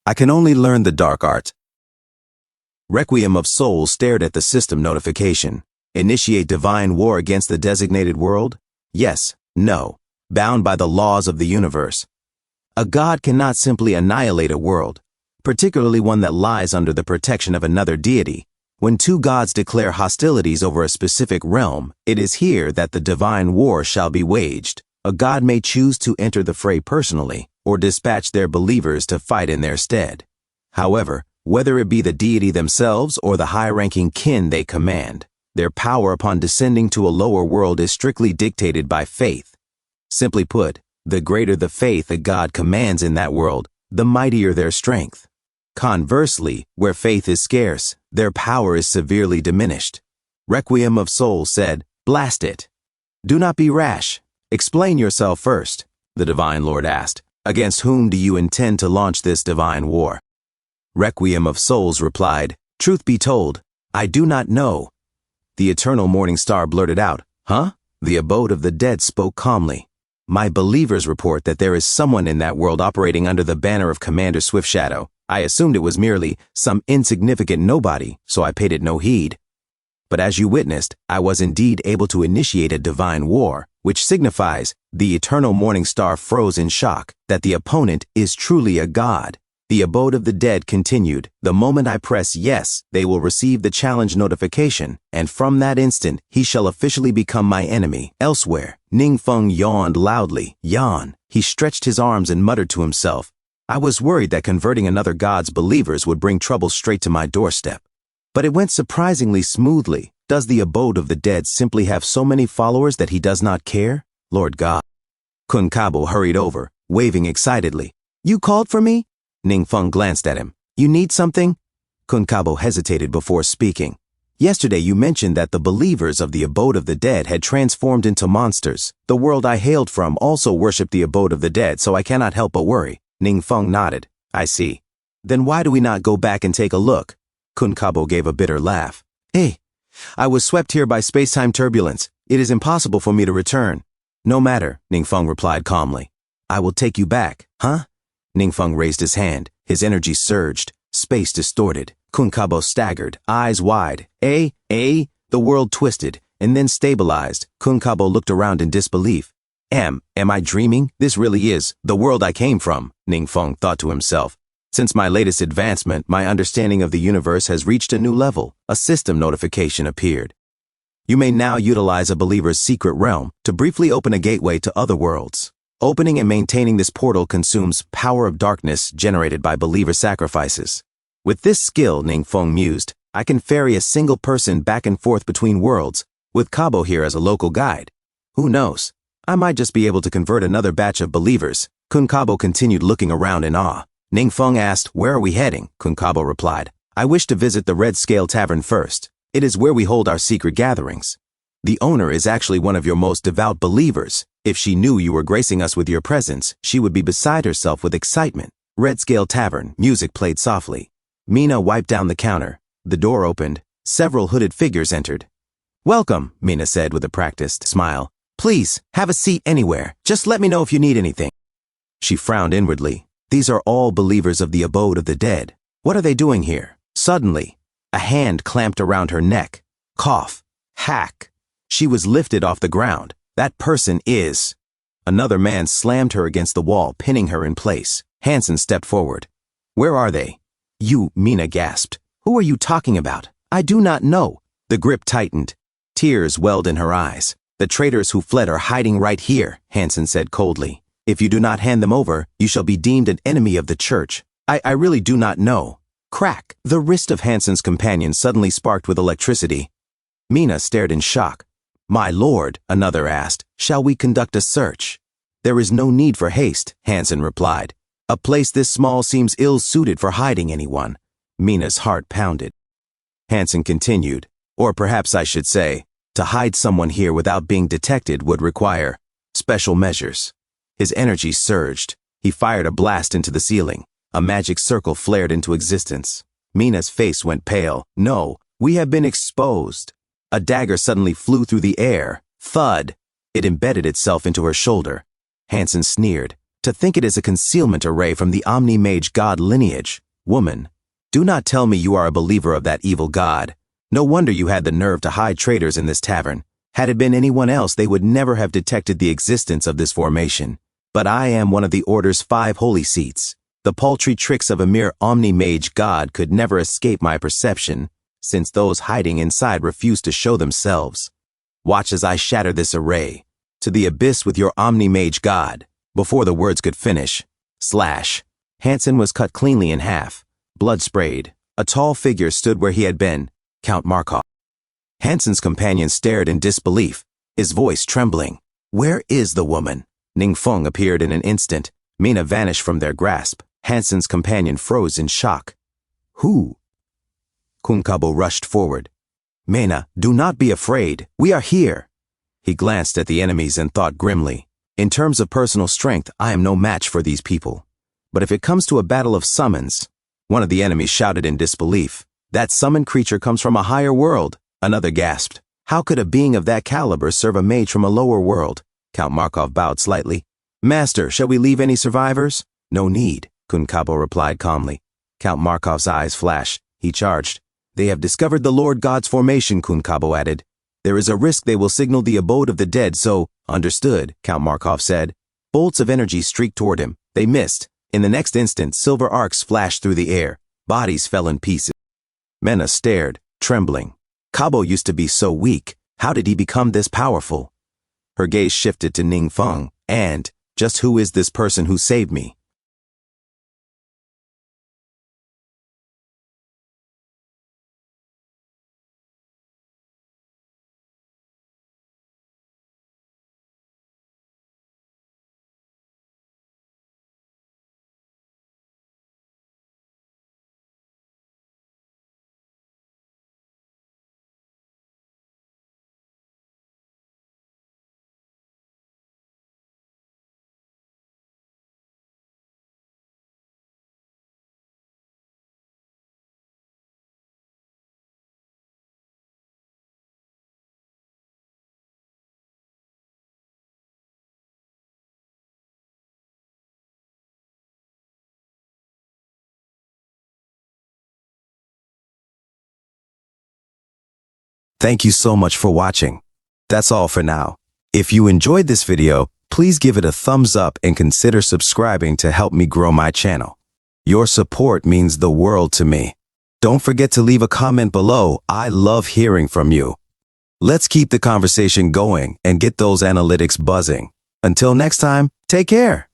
I can only learn the dark art. Requiem of Soul stared at the system notification. Initiate divine war against the designated world? Yes, no. Bound by the laws of the universe. A god cannot simply annihilate a world, particularly one that lies under the protection of another deity. When two gods declare hostilities over a specific realm, it is here that the divine war shall be waged. A god may choose to enter the fray personally, or dispatch their believers to fight in their stead. However, whether it be the deity themselves or the high-ranking kin they command, their power upon descending to a lower world is strictly dictated by faith. Simply put, the greater the faith a god commands in that world, the mightier their strength. Conversely, where faith is scarce, their power is severely diminished. Requiem of Soul said, "Blast it." "Do not be rash. Explain yourself first," the Divine Lord asked. "Against whom do you intend to launch this divine war?" Requiem of Souls replied, "Truth be told, I do not know." The Eternal Morning Star blurted out, "Huh?" The Abode of the Dead spoke calmly. "My believers report that there is someone in that world operating under the banner of Commander Swiftshadow. I assumed it was merely some insignificant nobody, so I paid it no heed. But as you witnessed, I was indeed able to initiate a divine war, which signifies," the Eternal Morning Star froze in shock, "that the opponent is truly a god." The Abode of the Dead continued, "The moment I press yes, they will receive the challenge notification, and from that instant, he shall officially become my enemy." Elsewhere, Ningfeng yawned loudly. Yawn. He stretched his arms and muttered to himself, "I was worried that converting another god's believers would bring trouble straight to my doorstep. But it went surprisingly smoothly. Does the Abode of the Dead simply have so many followers that he does not care? Lord God." Kunkabo hurried over, waving excitedly. "You called for me?" Ningfeng glanced at him. "You need something?" Kunkabo hesitated before speaking. "Yesterday you mentioned that the believers of the Abode of the Dead had transformed into monsters. The world I hailed from also worshipped the Abode of the Dead, so I cannot help but worry." Ningfeng nodded. "I see. Then why do we not go back and take a look?" Kunkabo gave a bitter laugh. "Hey, I was swept here by space-time turbulence. It is impossible for me to return." "No matter," Ningfeng replied calmly. "I will take you back." "Huh?" Ningfeng raised his hand. His energy surged. Space distorted. Kunkabo staggered, eyes wide. Eh? The world twisted, and then stabilized. Kunkabo looked around in disbelief. Am I dreaming? This really is the world I came from," Ningfeng thought to himself. "Since my latest advancement, my understanding of the universe has reached a new level." A system notification appeared. "You may now utilize a believer's secret realm to briefly open a gateway to other worlds. Opening and maintaining this portal consumes power of darkness generated by believer sacrifices. With this skill," Ningfeng mused, "I can ferry a single person back and forth between worlds, with Kabo here as a local guide. Who knows? I might just be able to convert another batch of believers." Kunkabo continued looking around in awe. Ningfeng asked, "Where are we heading?" Kunkabo replied, "I wish to visit the Red Scale Tavern first. It is where we hold our secret gatherings. The owner is actually one of your most devout believers. If she knew you were gracing us with your presence, she would be beside herself with excitement." Red Scale Tavern, music played softly. Mina wiped down the counter. The door opened. Several hooded figures entered. "Welcome," Mina said with a practiced smile. "Please, have a seat anywhere. Just let me know if you need anything." She frowned inwardly. These are all believers of the Abode of the Dead. What are they doing here? Suddenly, a hand clamped around her neck. Cough. Hack. She was lifted off the ground. That person is... Another man slammed her against the wall, pinning her in place. Hansen stepped forward. "Where are they?" "You," Mina gasped. "Who are you talking about?" "I do not know." The grip tightened. Tears welled in her eyes. "The traitors who fled are hiding right here," Hansen said coldly. "If you do not hand them over, you shall be deemed an enemy of the church." I really do not know." Crack! The wrist of Hansen's companion suddenly sparked with electricity. Mina stared in shock. "My lord," another asked, "shall we conduct a search?" "There is no need for haste," Hansen replied. "A place this small seems ill-suited for hiding anyone." Mina's heart pounded. Hansen continued, "Or perhaps I should say, to hide someone here without being detected would require special measures." His energy surged. He fired a blast into the ceiling. A magic circle flared into existence. Mina's face went pale. "No, we have been exposed." A dagger suddenly flew through the air. Thud! It embedded itself into her shoulder. Hansen sneered. To think it is a concealment array from the Omni-Mage God lineage. Woman, do not tell me you are a believer of that evil god. No wonder you had the nerve to hide traitors in this tavern. Had it been anyone else, they would never have detected the existence of this formation. But I am one of the Order's 5 holy seats. The paltry tricks of a mere Omni-Mage god could never escape my perception, since those hiding inside refuse to show themselves. Watch as I shatter this array. To the abyss with your Omni-Mage god. Before the words could finish, slash. Hansen was cut cleanly in half. Blood sprayed. A tall figure stood where he had been, Count Markov. Hansen's companion stared in disbelief, his voice trembling. Where is the woman? Ningfeng appeared in an instant. Mina vanished from their grasp. Hansen's companion froze in shock. Who? Kunkabo rushed forward. Mena, do not be afraid. We are here. He glanced at the enemies and thought grimly. In terms of personal strength, I am no match for these people. But if it comes to a battle of summons, one of the enemies shouted in disbelief. That summoned creature comes from a higher world. Another gasped. How could a being of that caliber serve a mage from a lower world? Count Markov bowed slightly. Master, shall we leave any survivors? No need, Kunkabo replied calmly. Count Markov's eyes flashed. He charged. They have discovered the Lord God's formation, Kunkabo added. There is a risk they will signal the abode of the dead, so, understood, Count Markov said. Bolts of energy streaked toward him. They missed. In the next instant, silver arcs flashed through the air. Bodies fell in pieces. Mena stared, trembling. Kabo used to be so weak. How did he become this powerful? Her gaze shifted to Ningfeng, and, just who is this person who saved me? Thank you so much for watching. That's all for now. If you enjoyed this video, please give it a thumbs up and consider subscribing to help me grow my channel. Your support means the world to me. Don't forget to leave a comment below. I love hearing from you. Let's keep the conversation going and get those analytics buzzing. Until next time, take care.